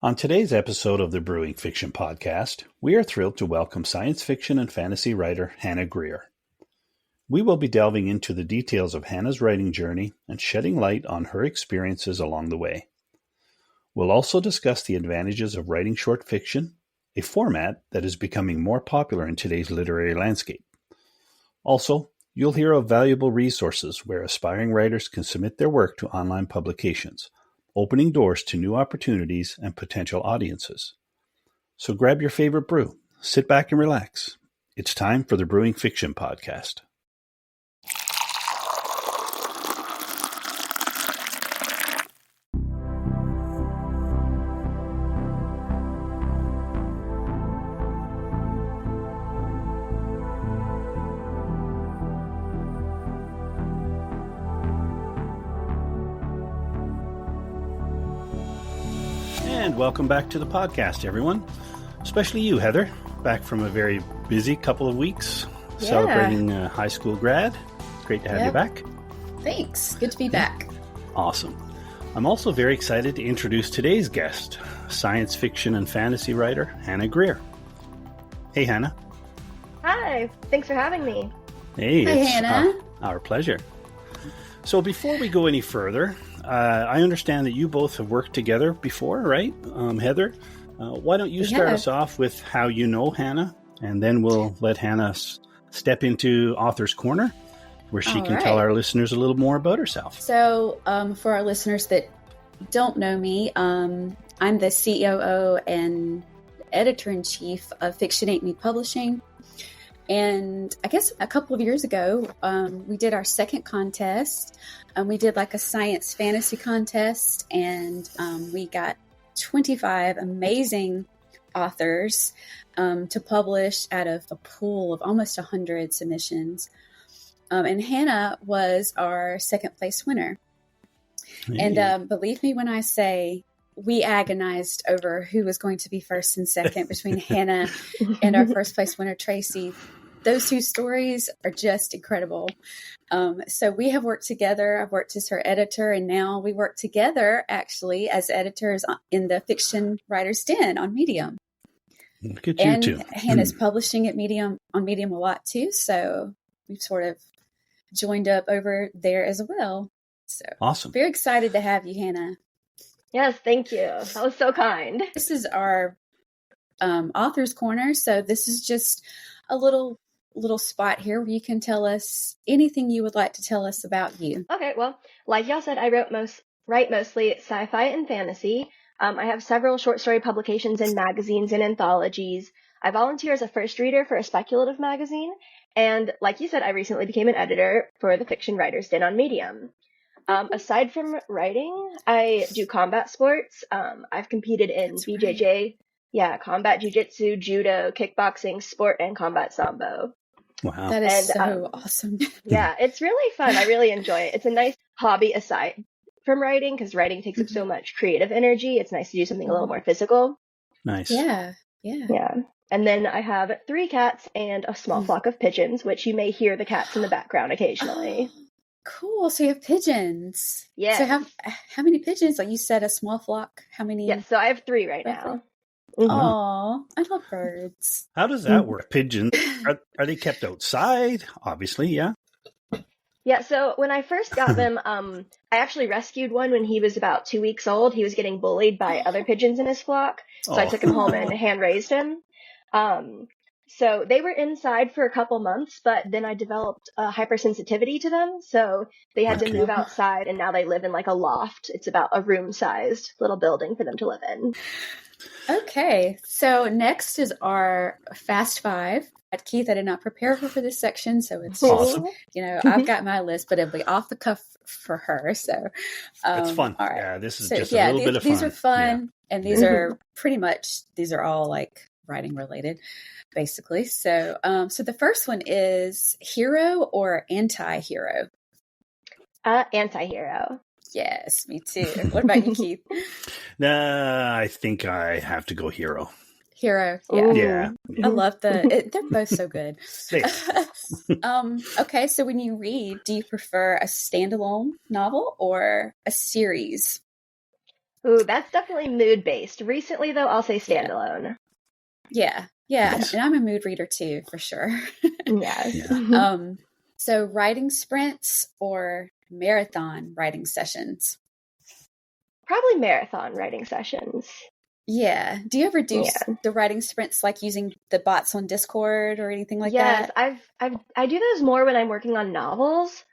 On today's episode of the Brewing Fiction Podcast, we are thrilled to welcome science fiction and fantasy writer Hannah Greer. We will be delving into the details of Hannah's writing journey and shedding light on her experiences along the way. We'll also discuss the advantages of writing short fiction, a format that is becoming more popular in today's literary landscape. Also, you'll hear of valuable resources where aspiring writers can submit their work to online publications, opening doors to new opportunities and potential audiences. So grab your favorite brew, sit back and relax. It's time for the Brewing Fiction Podcast. And welcome back to the podcast, everyone. Especially you, Heather, back from a very busy couple of weeks celebrating high school grad. Great to have you back. Thanks. Good to be back. Awesome. I'm also very excited to introduce today's guest, science fiction and fantasy writer Hannah Greer. Hey, Hannah. Hi. Thanks for having me. Hey, Hi, it's Hannah. Our pleasure. So before we go any further, I understand that you both have worked together before, right? Heather, why don't you start us off with how you know Hannah, and then we'll let Hannah step into Author's Corner, where she can tell our listeners a little more about herself. So for our listeners that don't know me, I'm the COO and editor-in-chief of Fiction Ain't Me Publishing. And I guess a couple of years ago, we did our second contest. We did like a science fantasy contest, and we got 25 amazing authors to publish out of a pool of almost 100 submissions. And Hannah was our second place winner. Hey. And believe me when I say we agonized over who was going to be first and second between Hannah and our first place winner, Tracy. Those two stories are just incredible. So we have worked together. I've worked as her editor, and now we work together actually as editors in the Fiction Writer's Den on Medium. Look at you two. Hannah's publishing at Medium on Medium a lot too. So we've sort of joined up over there as well. So awesome. Very excited to have you, Hannah. Yes, thank you. That was so kind. This is our Author's Corner. So this is just a little spot here where you can tell us anything you would like to tell us about you. Okay, well, like y'all said, I write mostly sci-fi and fantasy. I have several short story publications in magazines and anthologies. I volunteer as a first reader for a speculative magazine. And like you said, I recently became an editor for the Fiction Writer's Den on Medium. Aside from writing, I do combat sports. I've competed in BJJ, combat jiu-jitsu, judo, kickboxing, sport, and combat sambo. Wow. That is so awesome. Yeah, it's really fun. I really enjoy it. It's a nice hobby aside from writing, because writing takes up so much creative energy. It's nice to do something a little more physical. Nice. Yeah. And then I have 3 cats and a small flock of pigeons, which you may hear the cats in the background occasionally. Oh, cool. So you have pigeons. Yeah. So how many pigeons? Like you said, a small flock. How many? Yes, so I have 3 right now. Oh, I love birds. How does that work? Pigeons, are they kept outside? Obviously, yeah. Yeah, so when I first got them, I actually rescued one when he was about 2 weeks old. He was getting bullied by other pigeons in his flock. So I took him home and hand-raised him. So they were inside for a couple months, but then I developed a hypersensitivity to them. So they had to move outside, and now they live in like a loft. It's about a room-sized little building for them to live in. Okay, so next is our Fast Five. Keith, I did not prepare her for this section, so it's awesome. I've got my list, but it'll be off the cuff for her. So it's fun. All right. Yeah, this is just a little bit of fun. These are fun, and these are these are all like writing related, basically. So, so the first one is hero or anti-hero? Anti-hero. Yes, me too. What about you, Keith? I think I have to go hero. Hero, yeah. I love they're both so good. Okay, so when you read, do you prefer a standalone novel or a series? Ooh, that's definitely mood based. Recently, though, I'll say standalone. Yeah. Yes. And I'm a mood reader too, for sure. Yes. Yeah. So writing sprints or marathon writing sessions? Probably marathon writing sessions. Yeah. Do you ever do Yeah. the writing sprints like using the bots on Discord or anything like Yes, that? I do those more when I'm working on novels,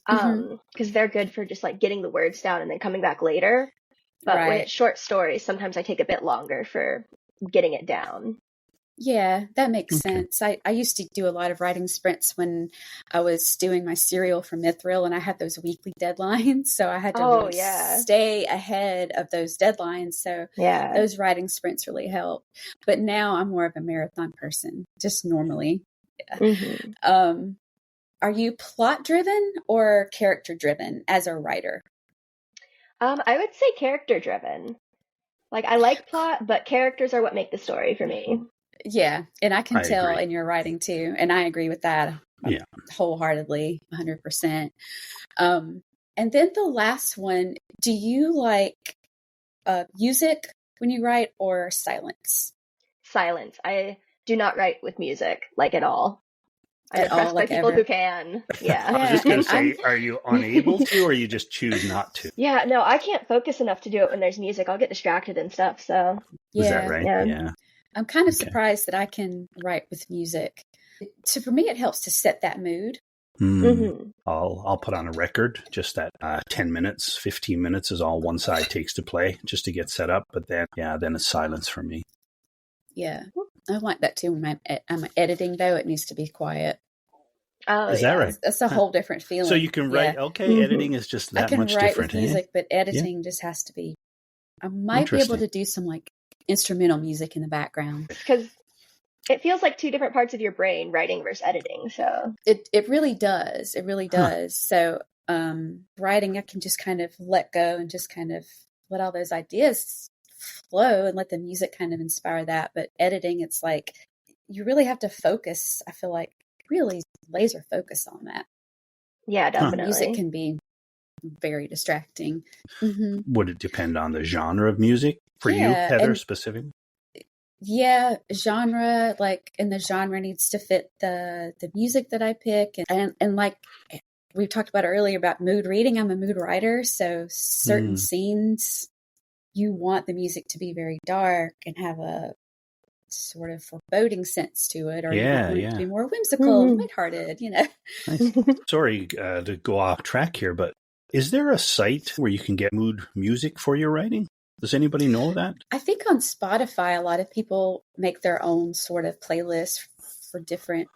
Mhm. because they're good for just like getting the words down and then coming back later. But when Right. it's short stories, sometimes I take a bit longer for getting it down. Yeah, that makes Okay. sense. I used to do a lot of writing sprints when I was doing my serial for Mithril, and I had those weekly deadlines. So I had to Oh, really yeah. stay ahead of those deadlines. So Yeah. those writing sprints really help. But now I'm more of a marathon person, just normally. hmm Are you plot driven or character driven as a writer? I would say character driven. Like, I like plot, but characters are what make the story for me. Yeah, and I can I tell agree. in your writing too, and I agree with that Yeah. wholeheartedly, 100%. And then the last one, do you like music when you write or silence Silence. I do not write with music, like, at all. I'm at all, impressed by like people ever? who can. I was Yeah. just going And to say, are you unable to, or you just choose not to? Yeah, no, I can't focus enough to do it when there's music. I'll get distracted and stuff, so Is that yeah, right? yeah. Yeah. I'm kind of Okay. surprised that I can write with music. So for me, it helps to set that mood. hmm I'll put on a record, just that 10 minutes, 15 minutes is all one side takes to play, just to get set up. But then it's silence for me. Yeah, I like that too. When I'm editing, though, it needs to be quiet. Oh, Is that yeah. right? That's a whole different feeling. So you can write, Yeah. okay, Mhm. editing is just I that can much write different. with music, but editing just has to be. I might be able Interesting. to do some like instrumental music in the background. Because it feels like two different parts of your brain, writing versus editing. So, It really does. It really does. So writing, I can just kind of let go and just kind of let all those ideas flow and let the music kind of inspire that. But editing, it's like you really have to focus. I feel like really laser focus on that. yeah, definitely. Music can be very distracting. Mm-hmm. Would it depend on the genre of music for you, Yeah, Heather, and specifically? yeah, genre, like, and the genre needs to fit the music that I pick, and like we talked about earlier about mood reading. I'm a mood writer, so certain scenes you want the music to be very dark and have a sort of foreboding sense to it, or you might want it to be more whimsical and lighthearted, Nice. Sorry to go off track here, but is there a site where you can get mood music for your writing? Does anybody know that? I think on Spotify, a lot of people make their own sort of playlist for different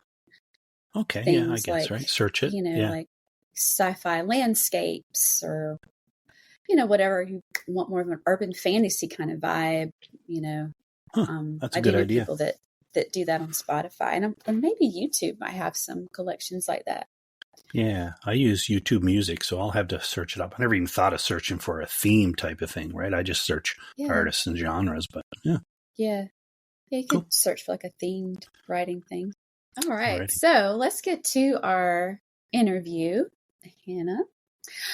Okay, things, yeah, I guess, like, right? Search it. Yeah. like sci-fi landscapes or, whatever you want, more of an urban fantasy kind of vibe, That's a I good do know idea. people that do that on Spotify, and maybe YouTube might have some collections like that. Yeah, I use YouTube Music, so I'll have to search it up. I never even thought of searching for a theme type of thing, right? I just search artists and genres, but yeah. Yeah, you Cool. could search for like a themed writing thing. All right, Alrighty. so let's get to our interview, Hannah.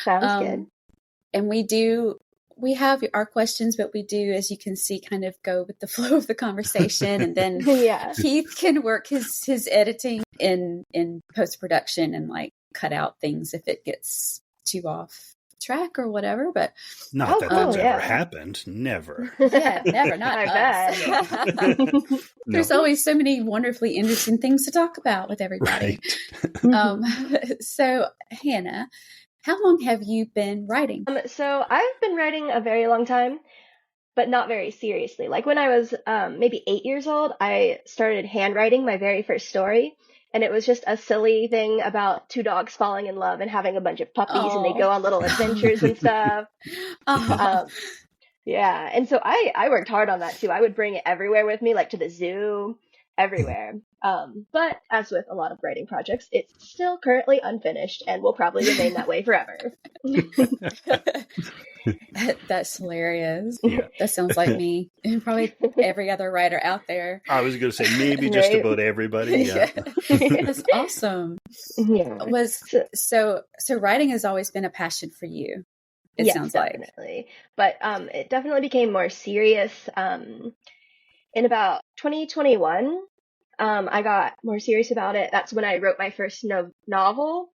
Sounds good. And we have our questions, but we do, as you can see, kind of go with the flow of the conversation, and then Yeah. Keith can work his editing in post-production and like cut out things if it gets too off track or whatever. But Not that that's yeah. ever happened. Never. yeah, never, not I us. bet. There's always so many wonderfully interesting things to talk about with everybody. Right. So Hannah, how long have you been writing? So I've been writing a very long time, but not very seriously. Like when I was maybe 8 years old, I started handwriting my very first story. And it was just a silly thing about two dogs falling in love and having a bunch of puppies, and they go on little adventures and stuff. Yeah. And so I worked hard on that too. I would bring it everywhere with me, like to the zoo, everywhere. But as with a lot of writing projects, it's still currently unfinished and will probably remain that way forever. That's hilarious. Yeah. That sounds like me and probably every other writer out there. I was going to say maybe just about everybody. Yeah. That's awesome. Yeah. So writing has always been a passion for you. it Yes, sounds like. definitely. But it definitely became more serious in about 2021. I got more serious about it. That's when I wrote my first novel.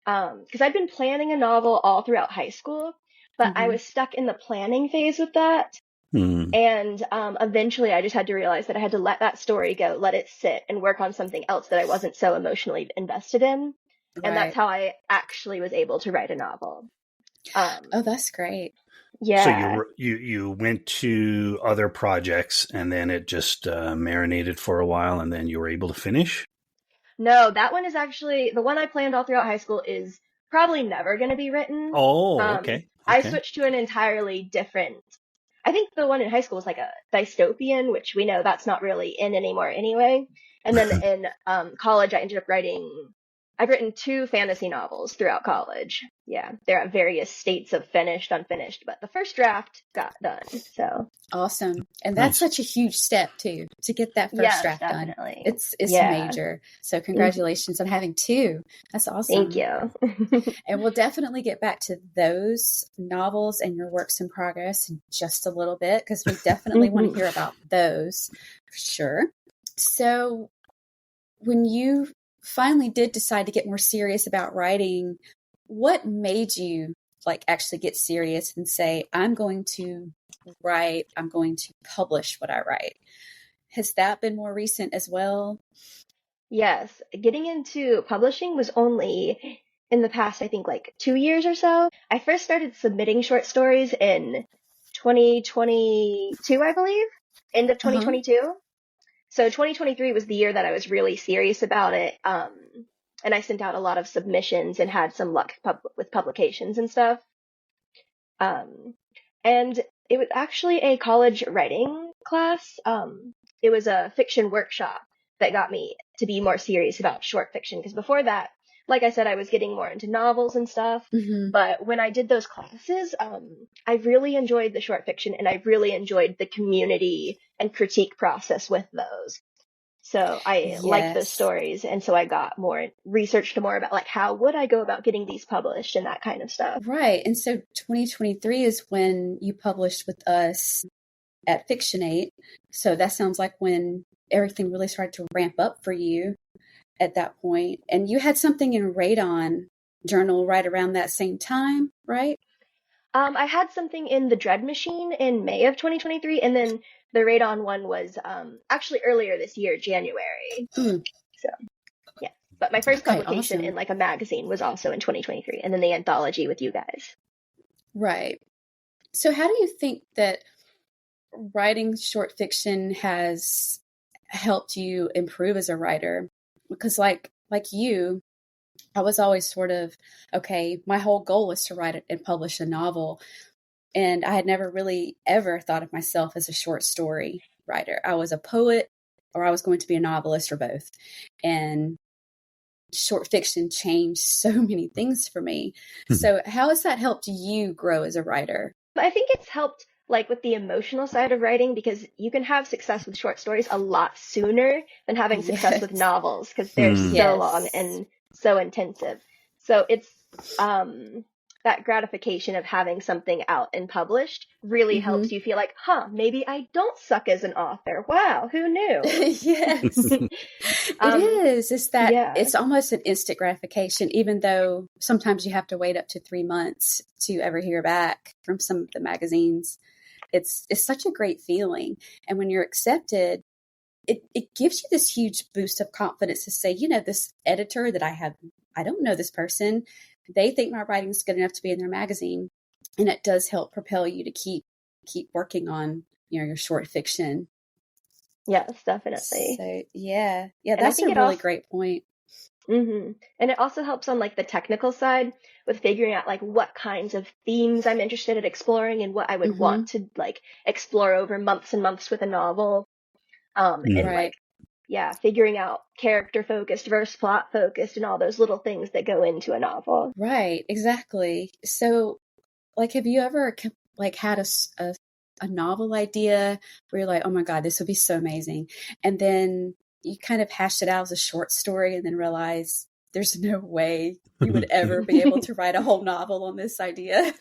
Because I'd been planning a novel all throughout high school, but I Hmm. was stuck in the planning phase with that. Hmm. And eventually I just had to realize that I had to let that story go, let it sit, and work on something else that I wasn't so emotionally invested in. And that's Right. how I actually was able to write a novel. Oh, Um, that's great. So yeah. you went to other projects and then it just marinated for a while and then you were able to finish? No, that one is actually the one I planned all throughout high school is probably never going to be written. Oh, okay. I Okay. switched to an entirely different. I think the one in high school was like a dystopian, which we know that's not really in anymore anyway. And then in college, I ended up writing. I've written two fantasy novels throughout college. Yeah, they're at various states of finished, unfinished, but the first draft got done. So Awesome. And that's Nice. such a huge step too, to get that first yes, draft done. definitely. It's Yeah. major. So Mhm. congratulations on having two. That's Thank awesome. you. And we'll definitely get back to those novels and your works in progress in just a little bit, because we definitely want to hear about those for sure. So when you finally did decide to get more serious about writing, what made you like actually get serious and say, I'm going to write, I'm going to publish what I write? Has that been more recent as well? Yes, getting into publishing was only in the past, I think, like 2 years or so. I first started submitting short stories in 2022, I believe, end of Uh-huh. 2022. So 2023 was the year that I was really serious about it. And I sent out a lot of submissions and had some luck with publications and stuff. Um, and it was actually a college writing class. It was a fiction workshop that got me to be more serious about short fiction. Because before that, like I said, I was getting more into novels and stuff. Hmm. But when I did those classes, I really enjoyed the short fiction and I really enjoyed the community and critique process with those. So I liked those Yes. stories, and so I got more researched more about like how would I go about getting these published and that kind of stuff. Right. And so 2023 is when you published with us at Fictionate. So that sounds like when everything really started to ramp up for you at that point. And you had something in Radon Journal right around that same time, right? I had something in the Dread Machine in May of 2023, and then the Radon one was actually earlier this year, January. Mm, So yeah, but my first okay, publication awesome. in like a magazine was also in 2023, and then the anthology with you guys. Right. So how do you think that writing short fiction has helped you improve as a writer? Because like you, I was always sort of, okay, my whole goal was to write and publish a novel. And I had never really ever thought of myself as a short story writer. I was a poet or I was going to be a novelist or both. And short fiction changed so many things for me. So, how has that helped you grow as a writer? I think it's helped like with the emotional side of writing because you can have success with short stories a lot sooner than having success with Yes. novels because they're Hmm. so long Yes. and so intensive. So it's um that gratification of having something out and published really Hmm. helps you feel like, huh, maybe I don't suck as an author. Wow, who knew? Yes. It um, is. It's that yeah. it's almost an instant gratification, even though sometimes you have to wait up to 3 months to ever hear back from some of the magazines. It's such a great feeling. And when you're accepted, it gives you this huge boost of confidence to say, this editor that I have, I don't know this person. They think my writing is good enough to be in their magazine. And it does help propel you to keep working on, your short fiction. Yes, definitely. So yeah, And I that's think a it really also great point. And it also helps on like the technical side with figuring out like what kinds of themes I'm interested in exploring and what I would Hmm. want to like explore over months and months with a novel. And Right. like, yeah, figuring out character focused versus plot focused and all those little things that go into a novel. Right. Exactly. So, like, have you ever like had a novel idea where you're like, oh my God, this would be so amazing. And then you kind of hashed it out as a short story and then realize there's no way you would ever be able to write a whole novel on this idea.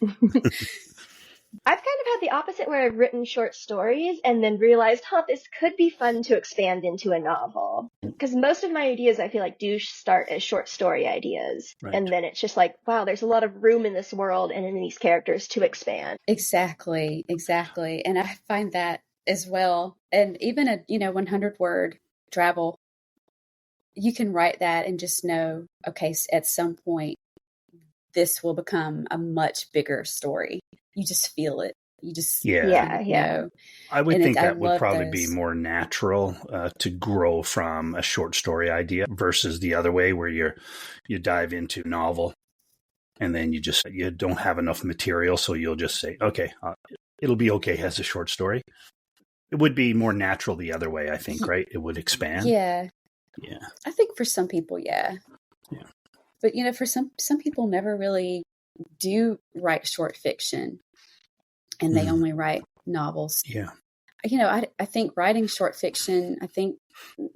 I've kind of had the opposite where I've written short stories and then realized, this could be fun to expand into a novel. Because most of my ideas, I feel like, do start as short story ideas. Right. And then it's just like, wow, there's a lot of room in this world and in these characters to expand. Exactly. And I find that as well. And even a 100-word travel, you can write that and just know, okay, at some point, this will become a much bigger story. You just feel it. You just know. I would think that would probably be more natural to grow from a short story idea versus the other way where you dive into novel and then you don't have enough material, so you'll just say, okay, it'll be okay as a short story. It would be more natural the other way, I think, right? It would expand. Yeah. Yeah. I think for some people, yeah. Yeah. But, for some people never really do write short fiction and they only write novels. Yeah. I think writing short fiction, I think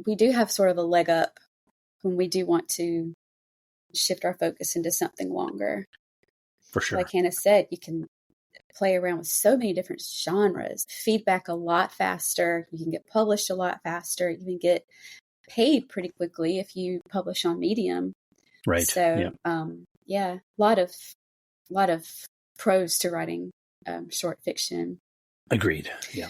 we do have sort of a leg up when we do want to shift our focus into something longer. For sure. Like Hannah said, you can play around with so many different genres, feedback a lot faster. You can get published a lot faster. You can get paid pretty quickly if you publish on Medium. Right. So, a lot of pros to writing short fiction. Agreed. Yeah.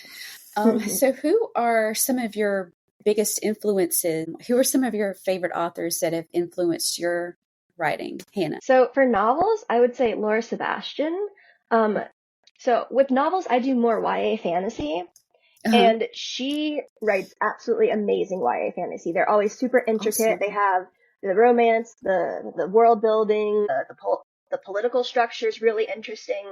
So who are some of your biggest influences? Who are some of your favorite authors that have influenced your writing, Hannah? So for novels, I would say Laura Sebastian. So with novels, I do more YA fantasy. And she writes absolutely amazing YA fantasy. They're always super intricate. Awesome. They have the romance, the world building, the political structure is really interesting.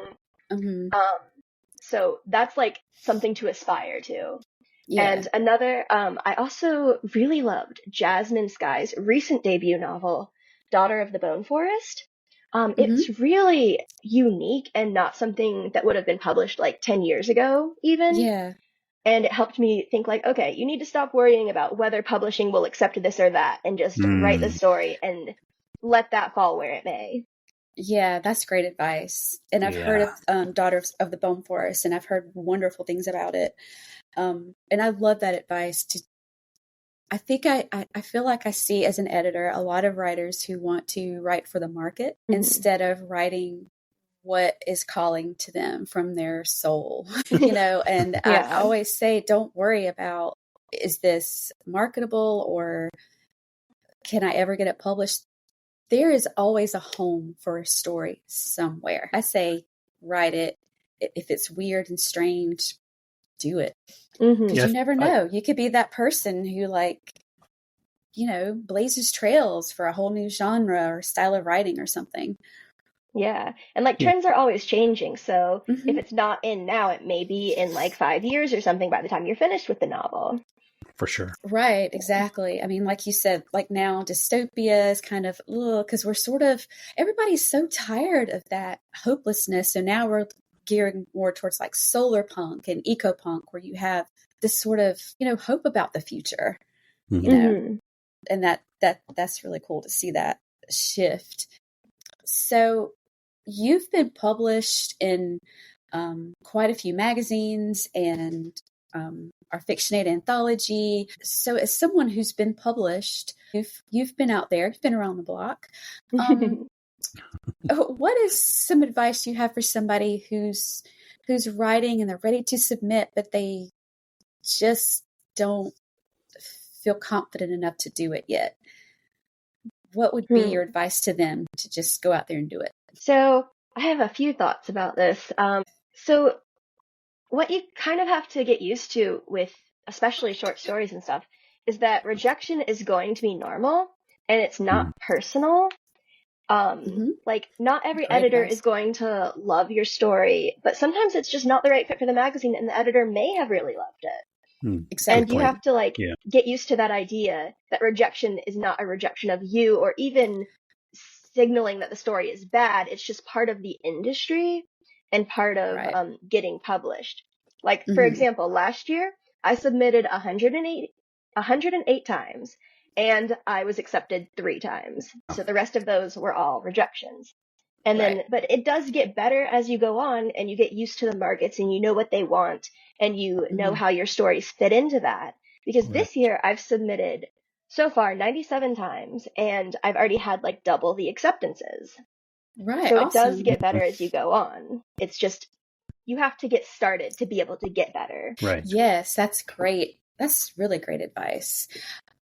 So that's like something to aspire to. Yeah. And another, I also really loved Jasmine Sky's recent debut novel, Daughter of the Bone Forest. It's really unique and not something that would have been published like 10 years ago even. Yeah. And it helped me think like, okay, you need to stop worrying about whether publishing will accept this or that and just write the story and let that fall where it may. Yeah, that's great advice. And I've heard of Daughter of the Bone Forest, and I've heard wonderful things about it. And I love that advice. I think I feel like I see as an editor a lot of writers who want to write for the market instead of writing what is calling to them from their soul, and I always say, don't worry about, is this marketable or can I ever get it published? There is always a home for a story somewhere. I say, write it. If it's weird and strange, do it. Because you never know. You could be that person who blazes trails for a whole new genre or style of writing or something. Yeah. And trends are always changing. So if it's not in now, it may be in 5 years or something by the time you're finished with the novel. For sure. Right. Exactly. I mean, like you said, now dystopia is kind of, because we're everybody's so tired of that hopelessness. So now we're gearing more towards solar punk and eco punk, where you have this sort of, hope about the future, and that's really cool to see that shift. So you've been published in quite a few magazines and our Fictionate anthology. So as someone who's been published, you've been out there, you've been around the block. What is some advice you have for somebody who's writing and they're ready to submit, but they just don't feel confident enough to do it yet? What would be your advice to them to just go out there and do it? So I have a few thoughts about this. So what you kind of have to get used to with especially short stories and stuff is that rejection is going to be normal and it's not personal. Not every editor is going to love your story, but sometimes it's just not the right fit for the magazine and the editor may have really loved it. Exactly. And you have to get used to that idea that rejection is not a rejection of you or even signaling that the story is bad. It's just part of the industry and part of getting published. For example, last year I submitted 108 times and I was accepted 3 times. So the rest of those were all rejections. And then, but it does get better as you go on and you get used to the markets and you know what they want and you know how your stories fit into that. Because this year I've submitted so far 97 times and I've already had like double the acceptances. Right. So awesome. it does get better as you go on. It's just, you have to get started to be able to get better. Right. Yes, that's great. That's really great advice.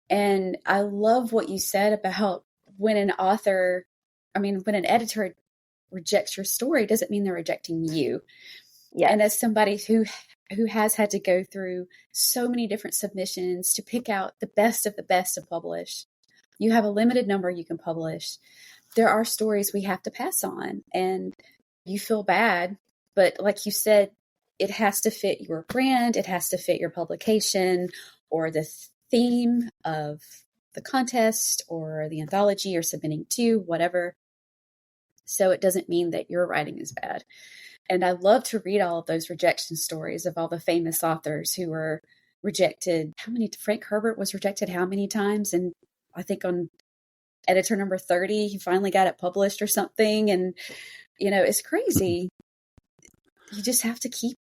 And I love what you said about when an editor rejects your story, doesn't mean they're rejecting you. Yeah. And as somebody who has had to go through so many different submissions to pick out the best of the best to publish, you have a limited number you can publish. There are stories we have to pass on and you feel bad, but like you said, it has to fit your brand. It has to fit your publication or the theme of the contest or the anthology you're submitting to, whatever. So it doesn't mean that your writing is bad. And I love to read all of those rejection stories of all the famous authors who were rejected. Frank Herbert was rejected how many times? And I think on editor number 30, he finally got it published or something. And, it's crazy. You just have to keep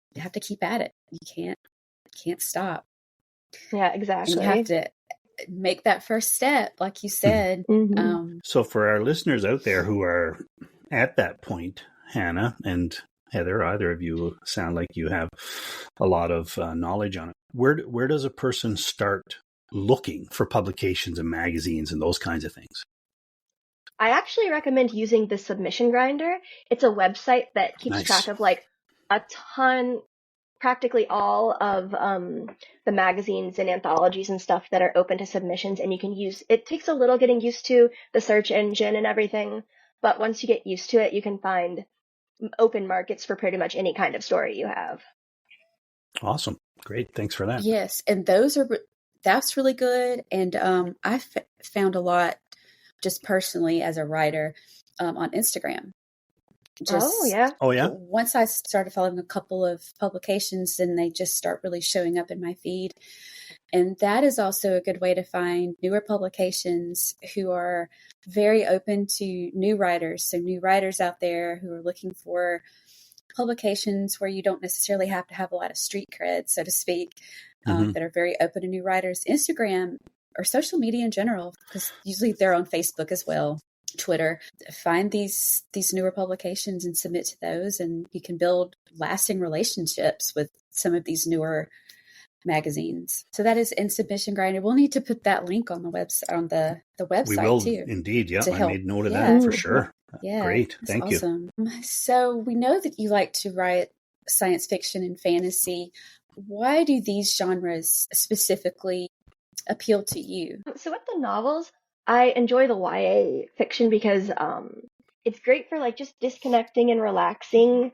at it. You can't stop. Yeah, exactly. You have to make that first step, like you said. So for our listeners out there who are at that point, Hannah and Heather, either of you sound like you have a lot of knowledge on it. Where does a person start looking for publications and magazines and those kinds of things? I actually recommend using the Submission Grinder. It's a website that keeps track of like a ton, practically all of the magazines and anthologies and stuff that are open to submissions, and you can use it. Takes a little getting used to the search engine and everything, but once you get used to it, you can find open markets for pretty much any kind of story you have. Awesome. Great. Thanks for that. Yes. And that's really good. And I found a lot just personally as a writer on Instagram. Oh, yeah. Once I started following a couple of publications, then they just start really showing up in my feed. And that is also a good way to find newer publications who are very open to new writers. So new writers out there who are looking for publications where you don't necessarily have to have a lot of street cred, so to speak, that are very open to new writers. Instagram or social media in general, because usually they're on Facebook as well, Twitter. Find these newer publications and submit to those, and you can build lasting relationships with some of these newer magazines. So that is in Submission Grinder. We'll need to put that link on the website, We will too. Indeed. Yeah, I made note of Yeah. that for sure. Yeah, Great. Thank awesome. you. So we know that you like to write science fiction and fantasy. Why do these genres specifically appeal to you? So with the novels, I enjoy the YA fiction because it's great for like just disconnecting and relaxing.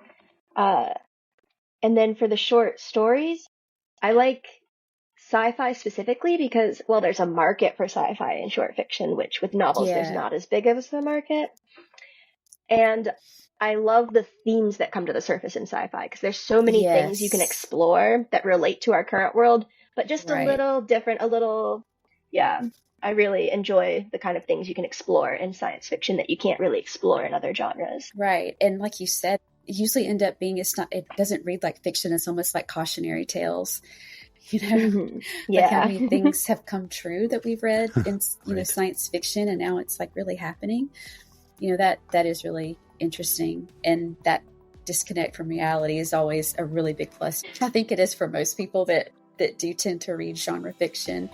And then for the short stories, I like sci-fi specifically because, well, there's a market for sci-fi and short fiction, which with novels, there's not as big of a market. And I love the themes that come to the surface in sci-fi because there's so many things you can explore that relate to our current world, but just a little different, I really enjoy the kind of things you can explore in science fiction that you can't really explore in other genres. Right. And like you said, it usually end up being, it doesn't read like fiction. It's almost like cautionary tales. Like how many things have come true that we've read in science fiction, and now it's like really happening. That is really interesting, and that disconnect from reality is always a really big plus. I think it is for most people that do tend to read genre fiction.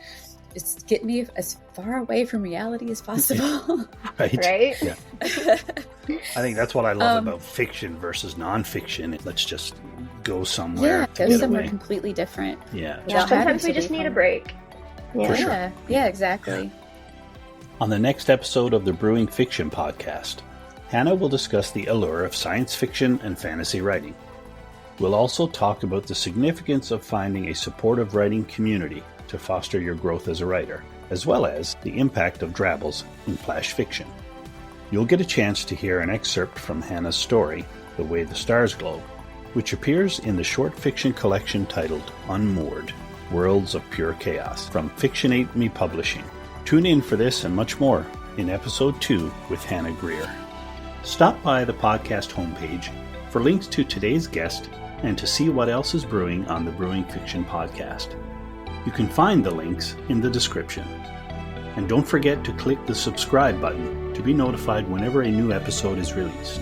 It's get me as far away from reality as possible. Right? Yeah. I think that's what I love about fiction versus nonfiction. Let's just go somewhere. Yeah, go somewhere completely different. Yeah. Sometimes we just need a break. Yeah. For sure. Yeah, exactly. On the next episode of the Brewing Fiction podcast, Hannah will discuss the allure of science fiction and fantasy writing. We'll also talk about the significance of finding a supportive writing community to foster your growth as a writer, as well as the impact of drabbles in flash fiction. You'll get a chance to hear an excerpt from Hannah's story, The Way the Stars Glow, which appears in the short fiction collection titled Unmoored, Worlds of Pure Chaos, from Fictionate Me Publishing. Tune in for this and much more in Episode 2 with Hannah Greer. Stop by the podcast homepage for links to today's guest and to see what else is brewing on the Brewing Fiction podcast. You can find the links in the description. And don't forget to click the subscribe button to be notified whenever a new episode is released.